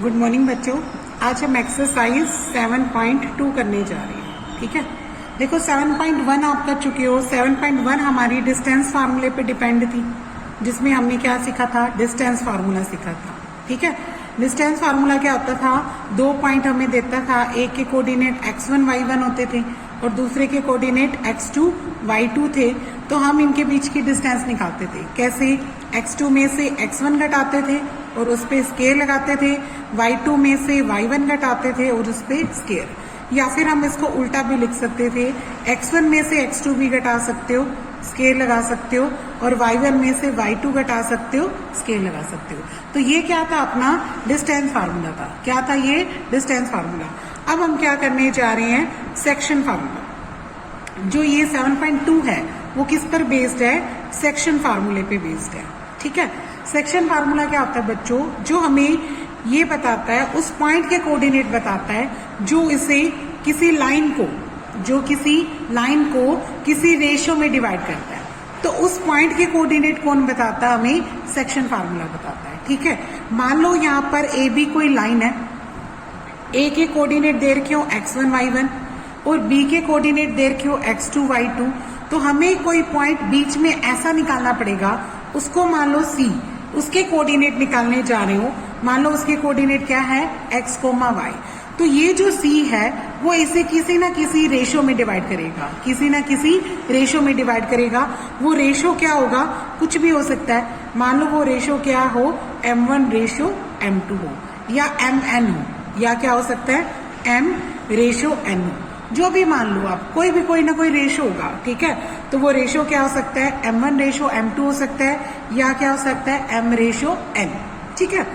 Good morning बच्चों। आज हम एक्सरसाइज 7.2 करने जा रहे हैं। ठीक है, देखो 7.1 आप कर चुके हो। 7.1 हमारी डिस्टेंस फार्मूले पे डिपेंड थी, जिसमें हमने क्या सीखा था, डिस्टेंस फार्मूला सीखा था। ठीक है, डिस्टेंस फार्मूला क्या होता था, 2 पॉइंट हमें देता था, एक के कोऑर्डिनेट x1 y1 होते थे और दूसरे के कोऑर्डिनेट x2 y2 थे। तो हम इनके बीच की डिस्टेंस निकालते थे। कैसे, x2 में से x1 घटाते थे और उस पर स्केयर लगाते थे, y2 में से y1 घटाते थे और उस पर स्केयर, या फिर हम इसको उल्टा भी लिख सकते थे, x1 में से x2 भी घटा सकते हो, स्केयर लगा सकते हो, और y1 में से y2 घटा सकते हो, स्केयर लगा सकते हो। तो ये क्या था, अपना डिस्टेंस फार्मूला था। क्या था ये, डिस्टेंस फार्मूला। अब हम क्या करने जा रहे हैं, सेक्शन फार्मूला। जो ये 7.2 है वो किस पर बेस्ड है, सेक्शन फार्मूले पे बेस्ड है। ठीक है, सेक्शन फार्मूला क्या होता है बच्चों, जो हमें ये बताता है, उस पॉइंट के कोऑर्डिनेट बताता है जो इसे किसी लाइन को, जो किसी लाइन को किसी रेशियो में डिवाइड करता है। तो उस पॉइंट के कोऑर्डिनेट कौन बताता है, हमें सेक्शन फार्मूला बताता है। ठीक है, मान लो यहाँ पर ए बी कोई लाइन है, ए के कोऑर्डिनेट दे रखे हो x1 y1 और बी के कोऑर्डिनेट दे रखे हो x2 y2। तो हमें कोई पॉइंट बीच में ऐसा निकालना पड़ेगा, उसको मान लो C, उसके कोऑर्डिनेट निकालने जा रहे हो। मान लो उसके कोऑर्डिनेट क्या है, x, y। तो ये जो C है वो इसे किसी ना किसी रेशियो में डिवाइड करेगा, किसी ना किसी रेशियो में डिवाइड करेगा। वो रेशियो क्या होगा, कुछ भी हो सकता है। मान लो वो रेशियो क्या हो, m1 रेशियो m2 हो, या mn हो, या क्या हो सकता है, m रेशियो n हो। जो भी मान लो आप, कोई ना कोई रेशियो होगा। ठीक है, तो वो रेशियो क्या हो सकता है, m1 रेशियो m2 हो सकता है, या क्या हो सकता है, m रेशियो n। ठीक है,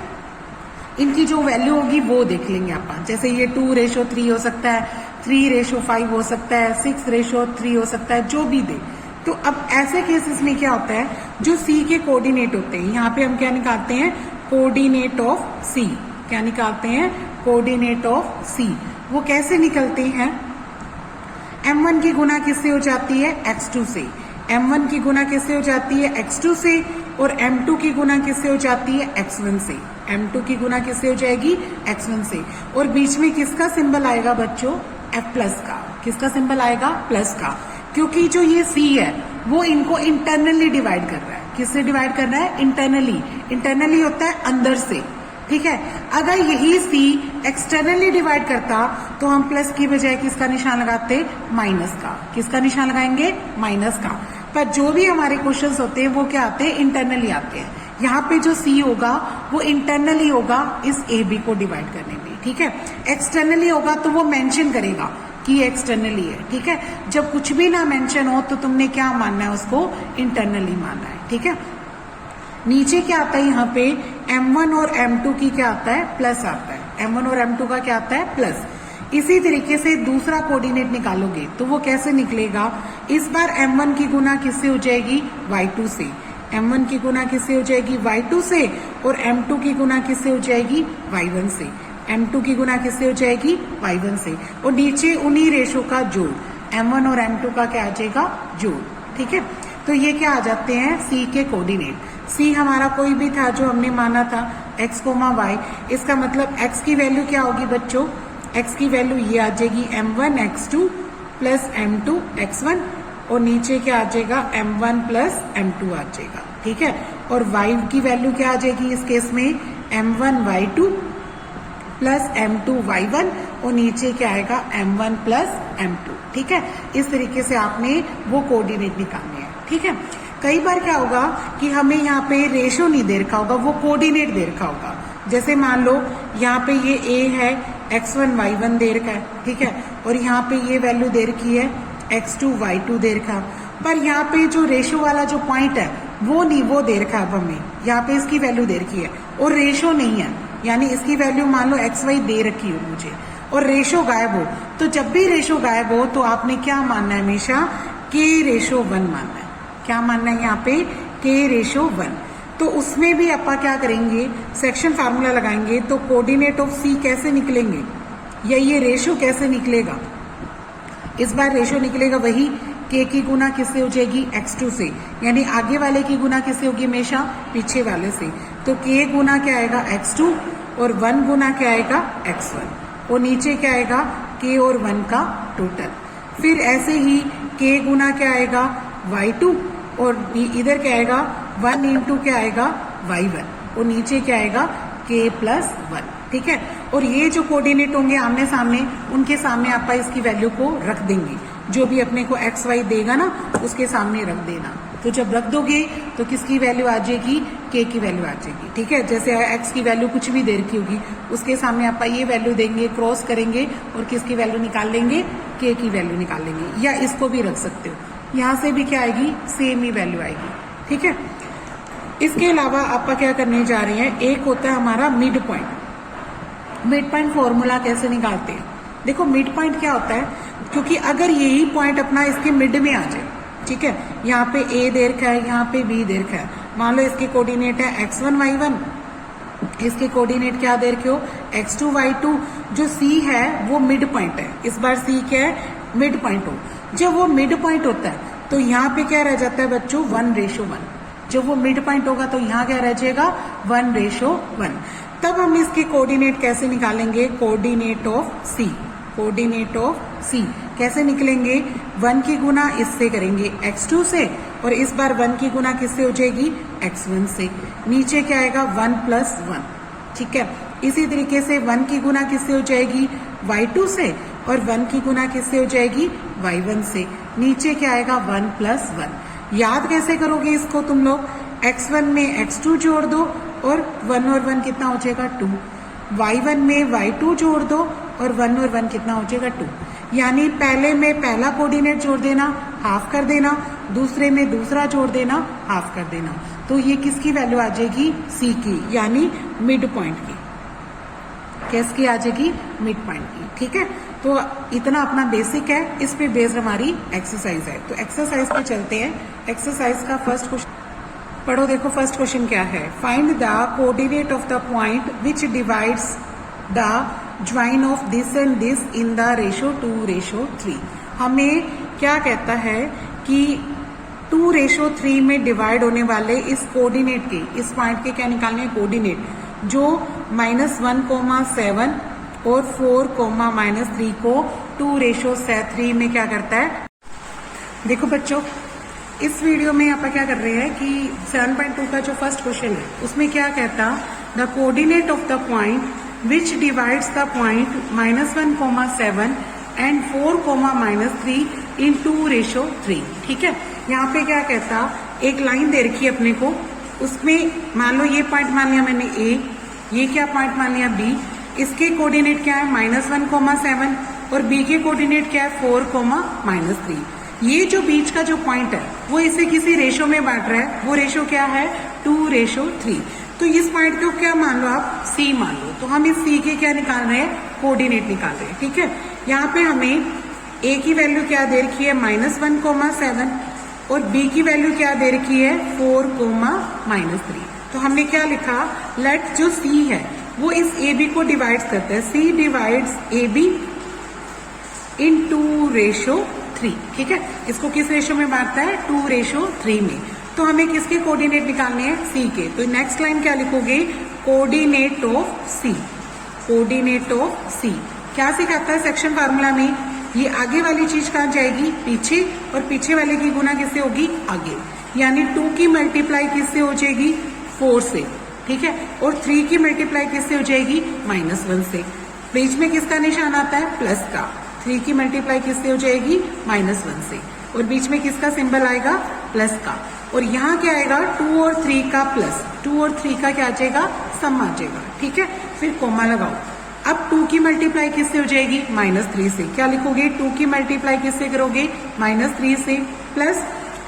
इनकी जो वैल्यू होगी वो देख लेंगे अपन। जैसे ये 2 रेशियो 3 हो सकता है, 3 रेशियो 5 हो सकता है, 6 रेशियो 3 हो सकता है, जो भी दे। तो अब ऐसे केसेस में क्या होता है, जो C के कोऑर्डिनेट होते हैं, यहाँ पे हम क्या निकालते हैं, कोऑर्डिनेट ऑफ C। क्या निकालते हैं, कोऑर्डिनेट ऑफ C। वो कैसे निकलते हैं, m1 की गुना किससे हो जाती है, x2 से। m1 की गुना किससे हो जाती है, x2 से, और m2 की गुना किससे हो जाती है, x1 से। m2 की गुना किससे हो जाएगी, x1 से। और बीच में किसका सिंबल आएगा बच्चों, f प्लस का। किसका सिंबल आएगा, प्लस का, क्योंकि जो ये C है वो इनको इंटरनली डिवाइड कर रहा है। किससे डिवाइड कर रहा है, इंटरनली। इंटरनली होता है अंदर से। ठीक है, अगर यही C एक्सटर्नली डिवाइड करता तो हम प्लस की बजाय किसका निशान लगाते, माइनस का। किसका निशान लगाएंगे, माइनस का। पर जो भी हमारे क्वेश्चंस होते हैं वो क्या आते हैं, इंटरनली आते हैं। यहाँ पे जो C होगा वो इंटरनली होगा इस AB को डिवाइड करने में। ठीक है, एक्सटर्नली होगा तो वो मेंशन करेगा कि एक्सटर्नली है। ठीक है, जब कुछ भी ना मेंशन हो तो तुमने क्या मानना है, उसको इंटरनली मानना है। ठीक है, नीचे क्या आता है, यहाँ पे m1 और m2 की क्या आता है, प्लस आता है। m1 और m2 का क्या आता है, प्लस। इसी तरीके से दूसरा कोऑर्डिनेट निकालोगे तो वो कैसे निकलेगा, इस बार m1 की गुना किससे हो जाएगी, y2 से। m1 की गुना किससे हो जाएगी, y2 से, और m2 की गुना किससे हो जाएगी, y1 से। m2 की गुना किससे हो जाएगी, y1 से। और नीचे उन्हीं रेशो का जोड़, m1 और m2 का क्या आ जाएगा, जोड़। ठीक है, तो ये क्या आ जाते हैं, C के कोऑर्डिनेट। C हमारा कोई भी था जो हमने माना था, x, y। इसका मतलब x की वैल्यू क्या होगी बच्चों, x की वैल्यू ये आ जाएगी m1 x2 plus m2 x1, और नीचे क्या आ जाएगा, m1 प्लस m2 आ जाएगा। ठीक है, और y की वैल्यू क्या आ जाएगी इस केस में, m1 y2 plus m2 y1, और नीचे क्या आएगा, m1 प्लस m2। ठीक है, इस तरीके से आपने वो कोऑर्डिनेट निकालने हैं। ठीक है, कई बार क्या होगा कि हमें यहाँ पे रेशियो नहीं दे रखा होगा, वो कोऑर्डिनेट दे रखा होगा। जैसे मान लो यहाँ पे ये A है, x1 y1 दे रखा है। ठीक है, और यहाँ पे ये वैल्यू दे रखी है x2 y2 दे रखा, पर यहाँ पे जो रेशियो वाला जो पॉइंट है वो नहीं, वो दे रखा है। अब हमें यहाँ पे इसकी वैल्यू दे रखी है और रेशियो नहीं है, यानी इसकी वैल्यू मान लो xy दे रखी हो मुझे, और रेशियो गायब हो। तो जब भी रेशियो गायब हो तो आपने क्या मानना है, हमेशा k रेशियो 1 मानना है। क्या मानना है यहाँ पे, k रेशियो 1। तो उसमें भी आप क्या करेंगे, सेक्शन फार्मूला लगाएंगे। तो कोऑर्डिनेट ऑफ C कैसे निकलेंगे, या ये रेशियो कैसे निकलेगा, इस बार रेशियो निकलेगा वही, k की गुना किससे हो जाएगी, x2 से। यानी आगे वाले की गुना किससे होगी, हमेशा पीछे वाले से। तो k गुना क्या आएगा, x2, और 1 गुना क्या आएगा x1 और नीचे क्या आएगा k और 1 का टोटल। फिर ऐसे ही k गुना क्या आएगा y2 और इधर क्या आएगा 1 इंटू क्या आएगा y1 और नीचे क्या आएगा k प्लस 1। ठीक है, और ये जो कोऑर्डिनेट होंगे आमने सामने, उनके सामने आप इसकी वैल्यू को रख देंगे, जो भी अपने को एक्स वाई देगा ना उसके सामने रख देना। तो जब रख दोगे तो किसकी वैल्यू आ जाएगी, के की वैल्यू आ जाएगी। ठीक है, जैसे एक्स की वैल्यू कुछ भी दे रखी होगी उसके सामने आप ये वैल्यू देंगे, क्रॉस करेंगे और किसकी वैल्यू निकाल लेंगे, के की वैल्यू निकाल लेंगे। या इसको भी रख सकते हो, यहाँ से भी क्या आएगी, सेम ही वैल्यू आएगी। ठीक है, इसके अलावा आप क्या करने जा रहे हैं, एक होता है हमारा mid point. Mid point formula कैसे निकालते हैं, देखो मिड पॉइंट क्या होता है, क्योंकि अगर यही पॉइंट अपना इसके मिड में आ जाए, ठीक है, यहाँ पे ए दे रखा है, यहाँ पे बी दे रखा है, मान लो इसके कोऑर्डिनेट है x1 y1, इसके कोऑर्डिनेट क्या दे रखे हो x2 y2, जो C है वो मिड पॉइंट है। इस बार C क्या है, मिड पॉइंट हो। जब वो मिड पॉइंट होता है तो यहाँ पे क्या रह जाता है बच्चों, 1:1। जब वो मिड पॉइंट होगा तो यहाँ क्या रह जाएगा, 1:1। तब हम इसके कोऑर्डिनेट कैसे निकालेंगे, coordinate of C. Coordinate of C कैसे निकलेंगे, 1 की गुना इससे करेंगे x2 से, और इस बार 1 की गुना किससे हो जाएगी, x1 से। नीचे क्या आएगा 1 + 1। ठीक है, इसी तरीके से 1 की गुना किससे हो जाएगी, y2 से, और 1 की गुना किससे हो जाएगी, y1 से। नीचे क्या आएगा 1 + 1। याद कैसे करोगे इसको तुम लोग, x1 में x2 जोड़ दो और 1 और 1 कितना हो जाएगा 2, y1 में y2 जोड़ दो और 1 और 1 कितना हो जाएगा 2। यानी पहले में पहला कोऑर्डिनेट जोड़ देना, हाफ कर देना, दूसरे में दूसरा जोड़ देना, हाफ कर देना। तो ये किसकी वैल्यू आ जाएगी, सी की, यानी मिड पॉइंट की। किसकी आ जाएगी, मिड पॉइंट की। ठीक है, तो इतना अपना बेसिक है, इस पे बेस्ड हमारी एक्सरसाइज है। तो एक्सरसाइज पे चलते हैं। एक्सरसाइज का फर्स्ट क्वेश्चन पढ़ो, देखो फर्स्ट क्वेश्चन क्या है, find the coordinate of the point which divides the join of this and this in the ratio 2:3। हमें क्या कहता है कि 2:3 में डिवाइड होने वाले इस कोऑर्डिनेट के, इस पॉइंट के क्या निकालने हैं, कोऑर्डिनेट, जो -1,7 और 4,-3 को 2:3 में क्या करता है। देखो बच्चों, इस वीडियो में आप क्या कर रहे हैं कि 7.2 का जो फर्स्ट क्वेश्चन है उसमें क्या कहता, the coordinate of the point which divides the point -1,7 and 4,-3 इन 2:3। ठीक है, यहाँ पे क्या कहता, एक लाइन दे रखी है अपने को, उसमें मान लो ये पॉइंट मान लिया मैंने ए, ये क्या पॉइंट मान लिया बी, इसके कोऑर्डिनेट क्या है -1,7 और बी के कोऑर्डिनेट क्या है 4,-3। ये जो बीच का जो पॉइंट है वो इसे किसी रेशो में बांट रहा है, वो रेशो क्या है 2:3। तो इस पॉइंट को क्या मान लो आप, सी मान लो। तो हम इस सी के क्या निकाल रहे हैं, कोऑर्डिनेट निकाल रहे हैं। ठीक है, यहाँ पे हमें ए की वैल्यू क्या दे रखी है -1,7 और बी की वैल्यू क्या दे रखी है 4,-3। तो हमने क्या लिखा, लेट जो सी है वो इस ए बी को डिवाइड करता है, सी डिवाइड्स ए बी इन 2:3। ठीक है, इसको किस रेशो में बांटता है, 2:3 में। तो हमें किसके कोऑर्डिनेट निकालने हैं, सी के। तो नेक्स्ट लाइन क्या लिखोगे, coordinate of C. Coordinate of C क्या सिखाता है सेक्शन फार्मूला में, ये आगे वाली चीज कहाँ जाएगी, पीछे, और पीछे वाले की गुना किससे होगी, आगे। यानी 2 की मल्टीप्लाई किससे हो जाएगी, 4 से। ठीक है, और 3 की मल्टीप्लाई किससे हो जाएगी, -1 से। बीच में किसका निशान आता है, प्लस का। 3 की मल्टीप्लाई किससे हो जाएगी, -1 से, और बीच में किसका सिंबल आएगा, प्लस का। और यहाँ क्या आएगा, 2 और 3 का प्लस, 2 और 3 का क्या आ जाएगा, सम आ जाएगा। ठीक है, फिर कोमा लगाओ। अब 2 की मल्टीप्लाई किससे हो जाएगी, -3 से। क्या लिखोगे, 2 की मल्टीप्लाई किससे करोगे, -3 से, प्लस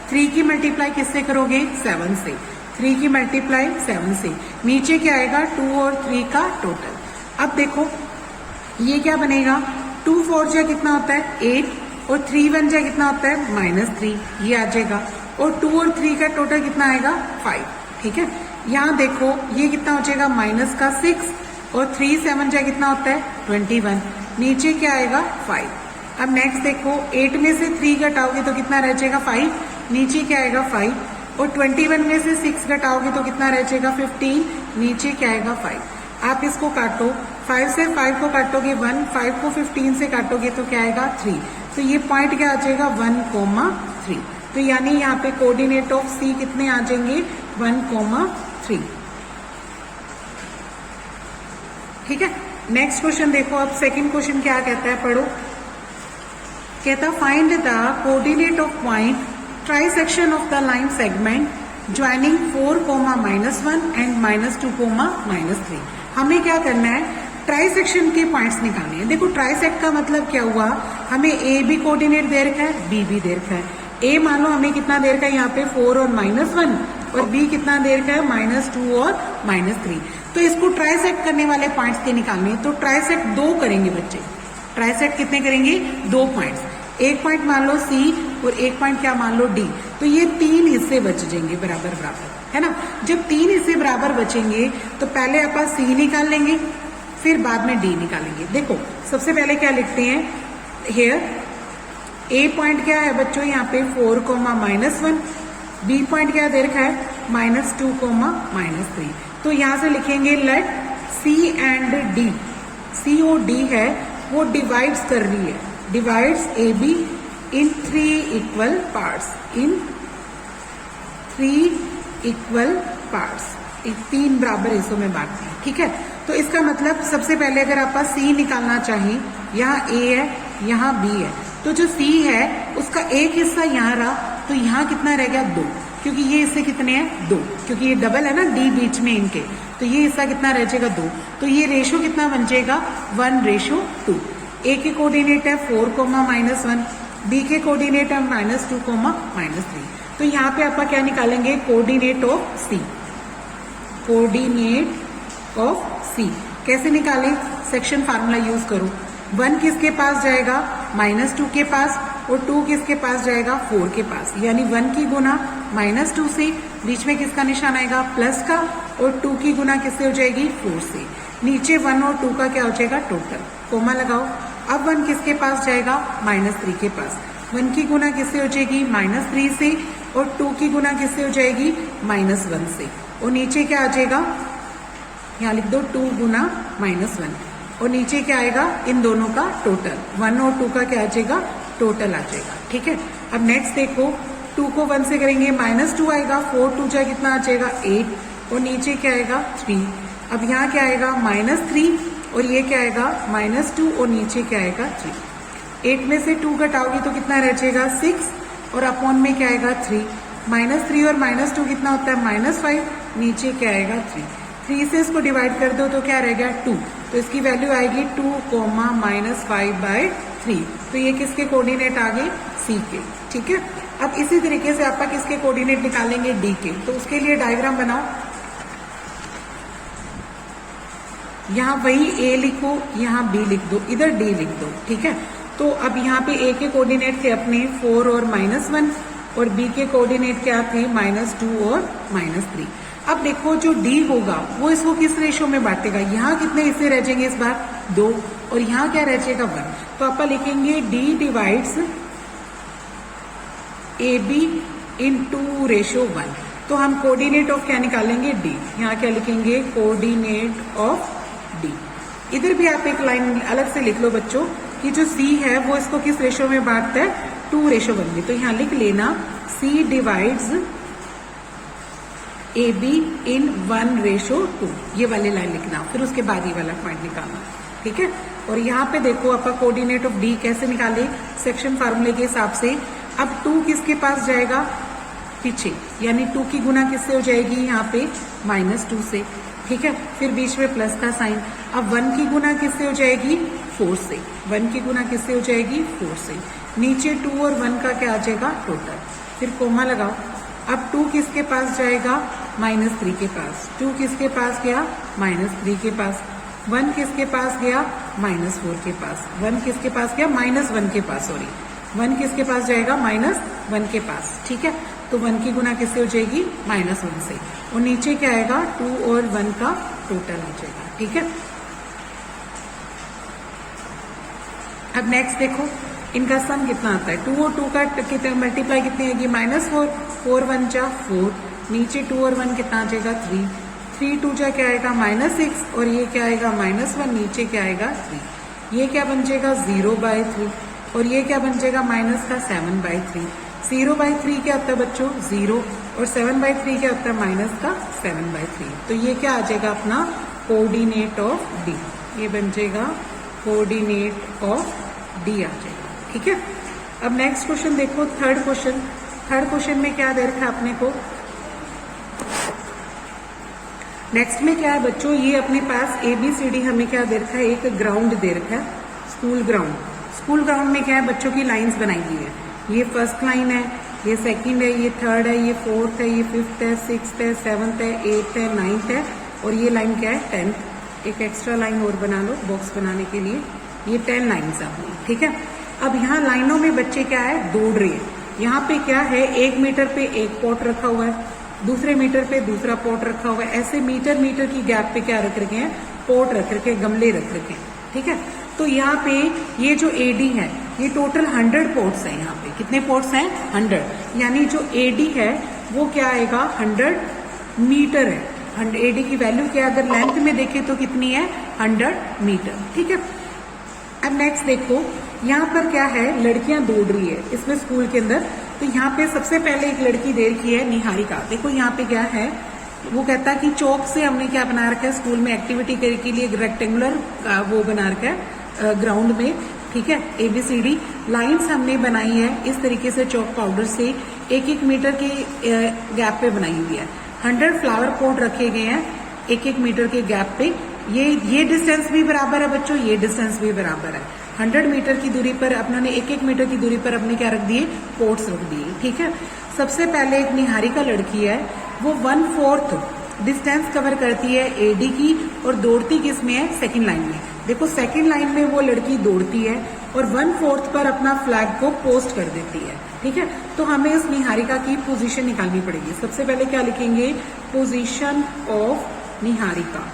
3 की मल्टीप्लाई किससे करोगे, 7 से। 3 की मल्टीप्लाई 7 से, नीचे क्या आएगा, 2 और 3 का टोटल। अब देखो ये क्या बनेगा, 2 4 जा कितना होता है 8 और 3 1 जा कितना होता है -3, ये आ जाएगा। और 2 और 3 का टोटल कितना आएगा 5। ठीक है, यहाँ देखो ये कितना हो जाएगा -6 और 3 7 जा कितना होता है 21, नीचे क्या आएगा 5। अब नेक्स्ट देखो 8 में से 3 घटाओगे तो कितना रह जाएगा 5, नीचे क्या आएगा 5, और 21 में से 6 घटाओगे तो कितना रह जाएगा 15, नीचे क्या आएगा 5। आप इसको काटो, 5 से 5 को काटोगे 1, 5 को 15 से काटोगे तो क्या आएगा 3। तो ये पॉइंट क्या आ जाएगा 1,3। तो यानी यहाँ पे कोऑर्डिनेट ऑफ सी कितने आ जाएंगे 1,3। ठीक है, नेक्स्ट क्वेश्चन देखो। अब सेकंड क्वेश्चन क्या कहता है, पढ़ो। कहता find the coordinate of point trisection of the line segment joining 4,-1 and -2,-3। हमें क्या करना है, ट्राइसेक्शन के पॉइंट्स निकालने हैं। देखो ट्राइसेक्ट का मतलब क्या हुआ, हमें ए भी कोऑर्डिनेट दे रखा है, बी भी दे रखा है। ए मान लो हमें कितना दे रखा है यहाँ पे 4 और -1, और बी कितना दे रखा है -2 और -3। तो इसको ट्राइसेक्ट करने वाले पॉइंट्स के निकालने हैं। तो ट्राइसेक्ट 2 करेंगे बच्चे। ट्राइसेक्ट कितने करेंगे, 2 पॉइंट्स। एक पॉइंट मान लो सी और एक पॉइंट क्या मान लो डी। तो ये 3 हिस्से बच जाएंगे बराबर बराबर, है ना। जब 3 हिस्से बराबर बचेंगे तो पहले आप सी निकाल लेंगे, फिर बाद में डी निकालेंगे। देखो सबसे पहले क्या लिखते हैं, हेयर ए पॉइंट क्या है बच्चों यहाँ पे 4,-1, बी पॉइंट क्या दे रखा है -2,-3। तो यहां से लिखेंगे लेट सी एंड डी, सी और डी है वो डिवाइड्स कर रही है, divides A be in 3 equal parts, in 3 equal parts, 3 बराबर हिस्सों में बांटते हैं। ठीक है, तो इसका मतलब सबसे पहले अगर आप सी निकालना चाहें, यहाँ ए है यहाँ बी है, तो जो सी है उसका एक हिस्सा यहाँ रहा, तो यहाँ कितना रह गया 2, क्योंकि ये हिस्से कितने हैं 2, क्योंकि ये डबल है ना डी बीच में इनके, तो ये हिस्सा कितना रह जाएगा 2। तो ये रेशो कितना बन जाएगा 1:2। ए के कोऑर्डिनेट है 4,-1, बी के कोऑर्डिनेट है -2,-3। तो यहाँ पे आप क्या निकालेंगे, coordinate of C, coordinate of C कैसे निकालें, सेक्शन फार्मूला यूज करो। 1 किसके पास जाएगा -2 के पास, और 2 किसके पास जाएगा 4 के पास, यानी 1 की गुना -2 से, बीच में किसका निशान आएगा प्लस का, और 2 की गुना किससे हो जाएगी 4 से, नीचे 1 और 2 का क्या हो जाएगा टोटल, कोमा लगाओ। अब 1 किसके पास जाएगा -3 के पास, 1 की गुना किससे हो जाएगी -3 से, और 2 की गुना किससे हो जाएगी -1 से, और नीचे क्या आ जाएगा, यहाँ लिख दो 2 गुना -1, और नीचे क्या आएगा इन दोनों का टोटल, 1 और 2 का क्या आ जाएगा टोटल आ जाएगा। ठीक है, अब नेक्स्ट देखो 2 को 1 से करेंगे -2 आएगा, 4 2 जा कितना आ जाएगा 8, और नीचे क्या आएगा 3। अब यहाँ क्या आएगा -3, और ये क्या आएगा -2, और नीचे क्या आएगा 3। 8 में से 2 घटाओगी तो कितना रह जाएगा 6, और अपॉन में क्या आएगा 3, -3 और -2 कितना होता है -5, नीचे क्या आएगा 3। 3 से इसको डिवाइड कर दो तो क्या रह गया 2, तो इसकी वैल्यू आएगी 2, -5/3। तो ये किसके कोऑर्डिनेट आ गए सी के। ठीक है, अब इसी तरीके से आप किसके कोऑर्डिनेट निकालेंगे डी के। तो उसके लिए डायग्राम बनाओ, यहाँ वही ए लिखो, यहाँ बी लिख दो, इधर डी लिख दो। ठीक है, तो अब यहाँ पे ए के कोऑर्डिनेट थे अपने 4 और -1, और बी के कोऑर्डिनेट क्या थे -2 और -3। अब देखो जो डी होगा वो इसको किस रेशो में बांटेगा, यहाँ कितने हिस्से रह जाएंगे इस बार 2, और यहाँ क्या रह जाएगा 1। तो आप लिखेंगे D divides A be in 2:1। तो हम कोऑर्डिनेट ऑफ क्या निकालेंगे डी, यहाँ क्या लिखेंगे कोऑर्डिनेट ऑफ डी। इधर भी आप एक लाइन अलग से लिख लो बच्चों कि जो सी है वो इसको किस रेशो में बांटता है 2:1 में। तो यहाँ लिख लेना सी डिवाइड्स ए बी इन 1:2, ये वाली लाइन लिखना, फिर उसके बाद ये वाला पॉइंट निकालना। ठीक है, और यहाँ पे देखो आप कोऑर्डिनेट ऑफ डी कैसे निकाले, सेक्शन फार्मूले के हिसाब से। अब 2 किसके पास जाएगा पीछे, यानी 2 की गुना किससे हो जाएगी यहाँ पे -2 से। ठीक है, फिर बीच में प्लस का साइन। अब 1 की गुना किससे हो जाएगी 4 से, 1 की गुना किससे हो जाएगी 4 से, नीचे 2 और 1 का क्या आ जाएगा टोटल, फिर कोमा लगाओ। अब 2 किसके पास जाएगा -3 के पास, 2 किसके पास गया -3 के पास, 1 किसके पास गया -4 के पास, 1 किसके पास गया -1 के पास, सॉरी 1 किसके पास जाएगा -1 के पास। ठीक है, तो 1 की गुना किससे हो जाएगी -1 से, और नीचे क्या आएगा 2 और 1 का टोटल आ जाएगा। ठीक है, अब नेक्स्ट देखो इनका सम कितना आता है, 2 और 2 का कितने मल्टीप्लाई कितनी आएगी -4, 4 1 जा 4, नीचे 2 और 1 कितना आ जाएगा 3, 3 2 जा क्या आएगा -6 और ये क्या आएगा -1, नीचे क्या आएगा 3, ये क्या बन जाएगा 0/3 और ये क्या बन जाएगा माइनस का 7/3। 0/3 क्या होता है बच्चों 0 और 7/3 क्या होता है माइनस का 7/3। तो ये क्या आ जाएगा अपना कोऑर्डिनेट ऑफ डी, ये बन जाएगा कोऑर्डिनेट ऑफ डी आ जाएगा। ठीक है, अब नेक्स्ट क्वेश्चन देखो, थर्ड क्वेश्चन में क्या दे रखा है अपने को। नेक्स्ट में क्या है बच्चों, ये अपने पास ABCD हमें क्या दे रखा है, एक ग्राउंड दे रखा है, स्कूल ग्राउंड में क्या है बच्चों की लाइंस बनाई हुई है। ये फर्स्ट लाइन है, ये सेकंड है, ये थर्ड है, ये फोर्थ है, ये फिफ्थ है, सिक्स्थ है, सेवंथ है, एट्थ है, नाइन्थ है और ये लाइन क्या है 10th। एक एक्स्ट्रा लाइन और बना लो बॉक्स बनाने के लिए, ये 10 लाइन्स आपने। ठीक है, अब यहाँ लाइनों में बच्चे क्या है दौड़ रहे हैं। यहाँ पे क्या है 1 मीटर पे एक पॉट रखा हुआ है, दूसरे मीटर पे दूसरा पॉट रखा हुआ है, ऐसे मीटर की गैप पे क्या रख रखे हैं, पॉट रख रखे, गमले रख रखे हैं। ठीक है, तो यहाँ पे ये जो AD है ये टोटल 100 पॉट्स है। यहाँ पे कितने पॉट्स हैं 100, यानी जो AD है वो क्या आएगा 100 मीटर है। AD की वैल्यू क्या अगर लेंथ में देखें तो कितनी है 100 मीटर। ठीक है, अब नेक्स्ट देखो, यहाँ पर क्या है लड़कियां दौड़ रही है इसमें स्कूल के अंदर। तो यहाँ पे सबसे पहले एक लड़की दे रखी है निहारिका। देखो यहाँ पे क्या है, वो कहता है कि चौक से हमने क्या बना रखा है स्कूल में एक्टिविटी के लिए रेक्टेंगुलर वो बना रखा है ग्राउंड में। ठीक है, ABCD लाइंस हमने बनाई है इस तरीके से चौक पाउडर से 1-1 मीटर के गैप पे बनाई हुई है। 100 फ्लावर पॉट रखे गए हैं 1-1 मीटर के गैप पे। ये डिस्टेंस भी बराबर है बच्चों, ये डिस्टेंस भी बराबर है। 100 मीटर की दूरी पर अपने 1-1 मीटर की दूरी पर अपने क्या रख दिए, पोर्ट्स रख दिए। ठीक है, सबसे पहले एक निहारिका लड़की है, वो 1/4 डिस्टेंस कवर करती है AD की और दौड़ती किसमें है, सेकंड लाइन में। देखो सेकंड लाइन में वो लड़की दौड़ती है और 1/4 पर अपना फ्लैग को पोस्ट कर देती है। ठीक है, तो हमें इस निहारिका की पोजीशन निकालनी पड़ेगी। सबसे पहले क्या लिखेंगे, पोजीशन ऑफ निहारिका।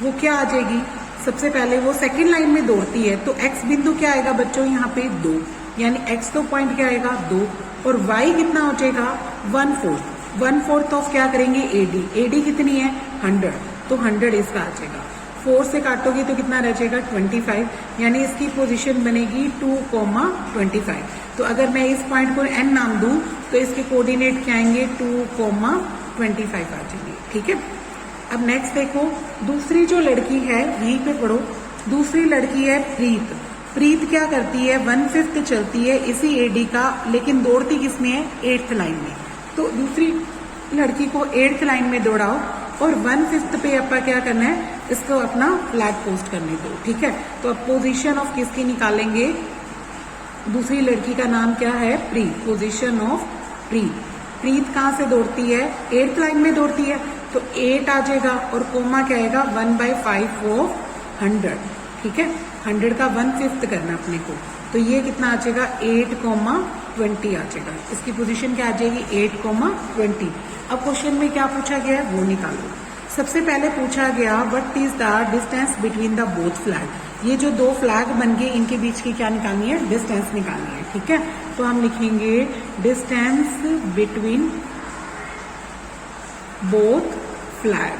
वो क्या आ जाएगी, सबसे पहले वो सेकंड लाइन में दौड़ती है तो x बिंदु क्या आएगा बच्चों यहाँ पे 2, यानी x तो पॉइंट क्या आएगा 2 और y कितना हो जाएगा 1/4 ऑफ क्या करेंगे AD कितनी है 100, तो 100 इसका आ जाएगा। 4 से काटोगे तो कितना रह जाएगा 25, यानी इसकी पोजीशन बनेगी 2,25। तो अगर मैं इस पॉइंट को n नाम दूं तो इसके कोऑर्डिनेट क्या आएंगे 2,25 आ जाएंगे। ठीक है, अब नेक्स्ट देखो, दूसरी जो लड़की है यहीं पे पढ़ो, दूसरी लड़की है प्रीत क्या करती है 1/5 चलती है इसी AD का, लेकिन दौड़ती किसमें है 8th लाइन में। तो दूसरी लड़की को 8th लाइन में दौड़ाओ और 1/5 पे अपना क्या करना है, इसको अपना फ्लैग पोस्ट करने दो। ठीक है, तो अब पोजीशन ऑफ किसकी निकालेंगे, दूसरी लड़की का नाम क्या है प्रीत। पोजीशन ऑफ प्रीत कहाँ से दौड़ती है 8th लाइन में दौड़ती है, तो 8 आ जाएगा और कोमा क्या आएगा 1/5 ऑफ 100। ठीक है, 100 का 1/5 करना अपने को, तो ये कितना आ जाएगा 8,20 आ जाएगा। इसकी पोजीशन क्या आ जाएगी 8,20। अब क्वेश्चन में क्या पूछा गया है वो निकालो। सबसे पहले पूछा गया what is the distance between the both flag. ये जो दो फ्लैग बन गए इनके बीच की क्या निकालनी है, डिस्टेंस निकालनी है। ठीक है, तो हम लिखेंगे डिस्टेंस बिटवीन बोथ फ्लैग।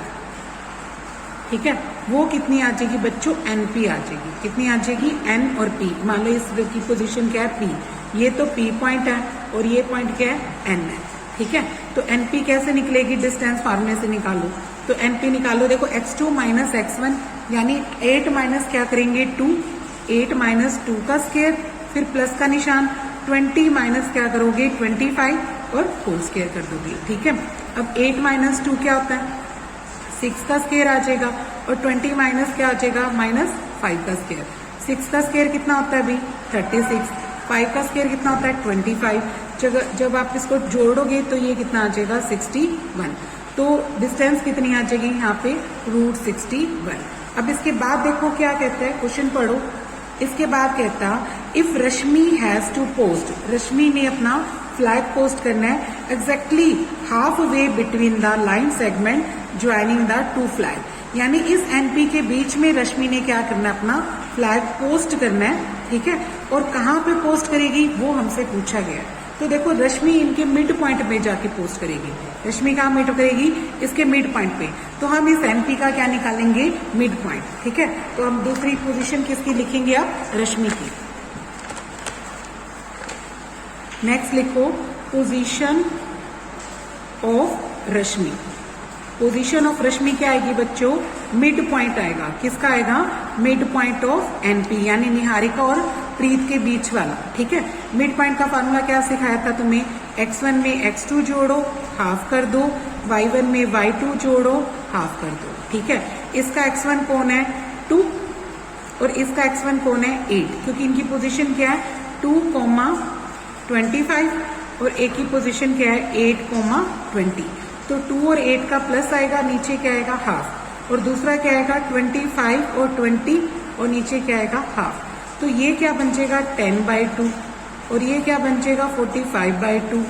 ठीक है, वो कितनी आ जाएगी बच्चों NP आ जाएगी। कितनी आ जाएगी N और P। मान लो इस की पोजीशन क्या है P, ये तो P पॉइंट है और ये पॉइंट क्या है N है। ठीक है, तो NP कैसे निकलेगी, डिस्टेंस फार्मूले से निकालो। तो NP निकालो, देखो x2 माइनस x1 यानी 8 माइनस क्या करेंगे 2, 8 माइनस 2 का स्क्वायर, फिर प्लस का निशान, 20 माइनस क्या करोगे 25 और होल स्क्वायर कर दोगे। ठीक है, अब 8 माइनस 2 क्या होता है 6 का स्क्वायर आ जाएगा और 20 माइनस क्या आ जाएगा -5 का स्क्वायर। 6 का स्क्वायर कितना होता है अभी 36, 5 का स्क्वायर कितना होता है 25। जब आप इसको जोड़ोगे तो ये कितना आ जाएगा 61। तो डिस्टेंस कितनी आ जाएगी यहाँ पे √61। अब इसके बाद देखो क्या कहता है, क्वेश्चन पढ़ो। इसके बाद कहता if Rashmi has to post, Rashmi ने अपना फ्लैग पोस्ट करना है exactly half way between the line segment joining the 2 flag. यानी इस NP के बीच में रश्मि ने क्या करना है, अपना फ्लैग पोस्ट करना है। ठीक है, और कहाँ पे पोस्ट करेगी वो हमसे पूछा गया है। तो देखो रश्मि इनके मिड पॉइंट में जाके पोस्ट करेगी। रश्मि कहाँ मिड करेगी? इसके मिड पॉइंट पे। तो हम इस एमपी का क्या निकालेंगे? Mid point. ठीक है, तो हम दूसरी पोजीशन किसकी लिखेंगे? आप रश्मि की। नेक्स्ट लिखो position of Rashmi. Position of Rashmi क्या आएगी बच्चों? मिड पॉइंट आएगा। किसका आएगा? मिड पॉइंट ऑफ एनपी, यानी निहारिका और प्रीत के बीच वाला। ठीक है, मिड पॉइंट का फॉर्मूला क्या सिखाया था तुम्हें? x1 में x2 जोड़ो, हाफ कर दो, y1 में y2 जोड़ो, हाफ कर दो। ठीक है, इसका x1 कौन है? 2 और इसका x1 कौन है? 8, क्योंकि इनकी पोजीशन क्या है? 2,25 और एक की पोजीशन क्या है? 8,20। तो 2 और 8 का प्लस आएगा, नीचे क्या आएगा? हाफ। और दूसरा क्या आएगा? 25 और 20 और नीचे क्या आएगा? हाफ। तो ये क्या बन जाएगा? 10/2 और ये क्या बन जाएगा? 45/2।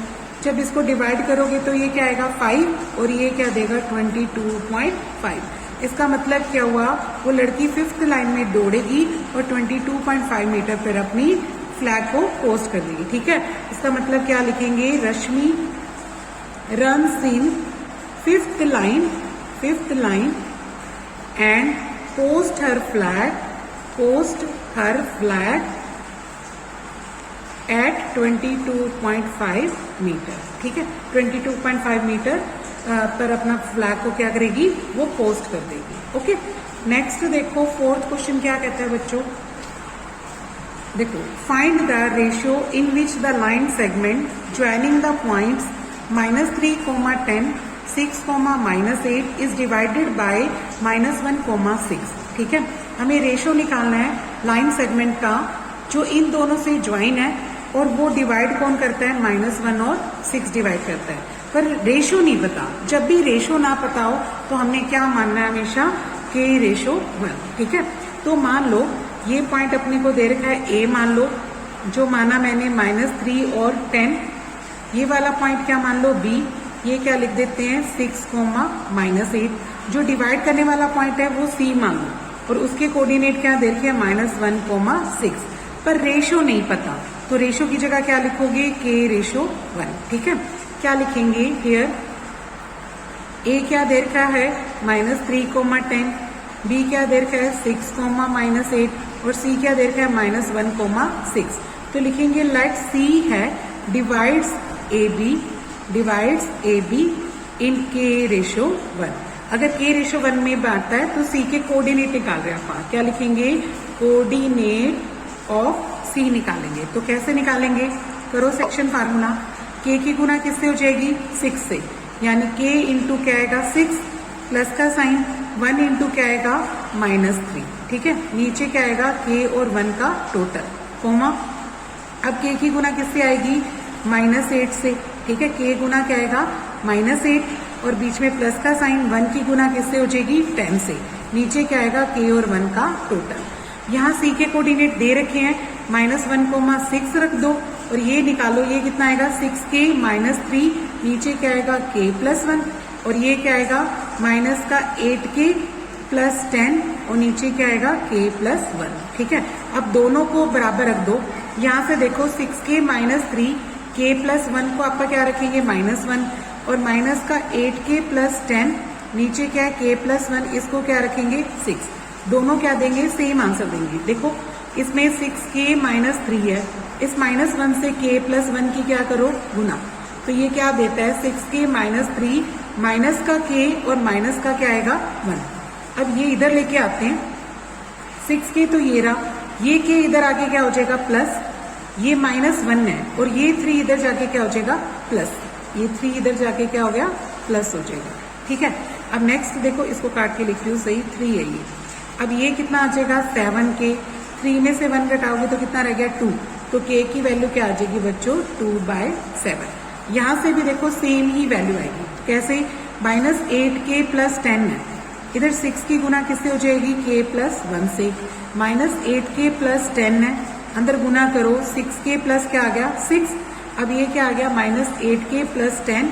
जब इसको डिवाइड करोगे तो ये क्या आएगा? 5 और ये क्या देगा? 22.5। इसका मतलब क्या हुआ? वो लड़की 5th लाइन में दौड़ेगी और 22.5 मीटर पर अपनी फ्लैग को पोस्ट कर देगी। ठीक है, इसका मतलब क्या लिखेंगे? रश्मि runs in 5th line and post her flag at 22.5 metre. ठीक है, 22.5 मीटर पर अपना फ्लैग को क्या करेगी? वो पोस्ट कर देगी। ओके, नेक्स्ट देखो 4th क्वेश्चन क्या कहता है बच्चों? देखो, find the ratio in which the line segment joining the points -3,10, 6,-8 is divided by -1,6। ठीक है, हमें रेशियो निकालना है लाइन सेगमेंट का जो इन दोनों से ज्वाइन है, और वो डिवाइड कौन करता है? -1 और 6 डिवाइड करता है। पर रेशियो नहीं पता। जब भी रेशियो ना पता हो तो हमने क्या मानना है हमेशा? k ratio 1। ठीक है, तो मान लो ये पॉइंट अपने को दे रखा है a, मान लो, जो माना मैंने -3 और 10। ये वाला पॉइंट क्या मान लो? b। ये क्या लिख देते हैं? 6,-8। जो डिवाइड करने वाला पॉइंट है वो c मान लो, और उसके कोऑर्डिनेट क्या दे रखे हैं? -1,6। पर रेशियो नहीं पता, तो रेशियो की जगह क्या लिखोगे? k ratio 1। ठीक है, क्या लिखेंगे? हियर a क्या दे रखा है? -3,10, b क्या दे रखा है? 6,-8 और c क्या दे रखा है? -1,6। तो लिखेंगे लेट c है डिवाइड्स ab इन k रेशियो 1। अगर k रेशियो 1 में बांटता है तो c के कोऑर्डिनेट निकाल रहे हैं आप। क्या लिखेंगे? कोऑर्डिनेट ऑफ c निकालेंगे। तो कैसे निकालेंगे? करो सेक्शन फार्मूला। k की गुना किससे हो जाएगी? 6 से, यानी k इंटू क्या आएगा? 6 प्लस का साइन 1 इंटू क्या आएगा? -3। ठीक है, नीचे क्या आएगा? k और 1 का टोटल, कोमा। अब k की गुना किससे आएगी? -8 से। ठीक है, k गुना क्या आएगा? -8 और बीच में प्लस का साइन 1 की गुना किससे हो जाएगी? 10 से। नीचे क्या आएगा? k और 1 का टोटल। यहाँ c के कोऑर्डिनेट दे रखे हैं, -1,6 रख दो और ये निकालो, ये कितना आएगा? 6k -3, नीचे क्या आएगा? k + 1 और ये क्या आएगा? -8k + 10 और नीचे क्या आएगा? k + 1। ठीक है, अब दोनों को बराबर रख दो। यहाँ से देखो 6k -3, k + 1 को आपका क्या रखेंगे? -1 और माइनस का 8k + 10, नीचे क्या है? k + 1, इसको क्या रखेंगे? 6। दोनों क्या देंगे? सेम आंसर देंगे। देखो इसमें 6k -3 है, इस -1 से k + 1 की क्या करो? गुना। तो ये क्या देता है? 6k -3 माइनस का k और माइनस का क्या आएगा? 1। अब ये इधर लेके आते हैं, 6k तो ये रहा, ये k इधर आके क्या हो जाएगा? प्लस, ये -1 है और ये 3 इधर जाके क्या हो जाएगा? प्लस, ये 3 इधर जाके क्या हो गया? प्लस हो जाएगा। ठीक है, अब नेक्स्ट देखो, इसको काट के लिख ली हूँ, सही 3 है ये। अब ये कितना आ जाएगा? 7k, 3 में से 1 घटाओगे तो कितना रह गया? 2। तो k की वैल्यू क्या आ जाएगी बच्चों? 2/7। यहाँ से भी देखो सेम ही वैल्यू आएगी। कैसे? -8k + 10 है, इधर 6 की गुना किससे हो जाएगी? k + 1 से। -8k + 10 है, अंदर गुना करो, 6k प्लस क्या आ गया? 6। अब ये क्या आ गया? -8k + 10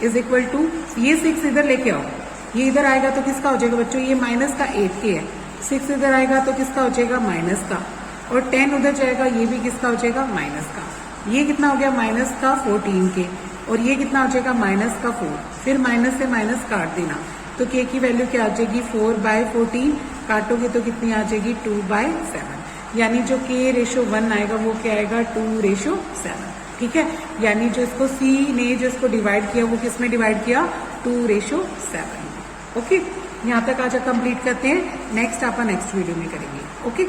= ये 6 इधर लेके आओ, ये इधर आएगा तो किसका हो जाएगा बच्चों? ये माइनस का 8k है, 6 इधर आएगा तो किसका हो जाएगा? माइनस का, और 10 उधर जाएगा, ये भी किसका हो जाएगा? माइनस का। ये कितना हो गया माइनस का 14 के, और ये कितना हो जाएगा माइनस का 4, फिर माइनस से माइनस काट देना, तो के की वैल्यू क्या आ जाएगी 4/14, काटोगे तो कितनी आ जाएगी 2/7, यानी जो के रेशो 1 आएगा वो क्या आएगा 2/7, ठीक है। यानी जो इसको सी ने जो इसको डिवाइड किया वो किस में डिवाइड किया 2/7। ओके, यहाँ तक आज कंप्लीट करते हैं, नेक्स्ट आप नेक्स्ट वीडियो में करेंगे। ओके।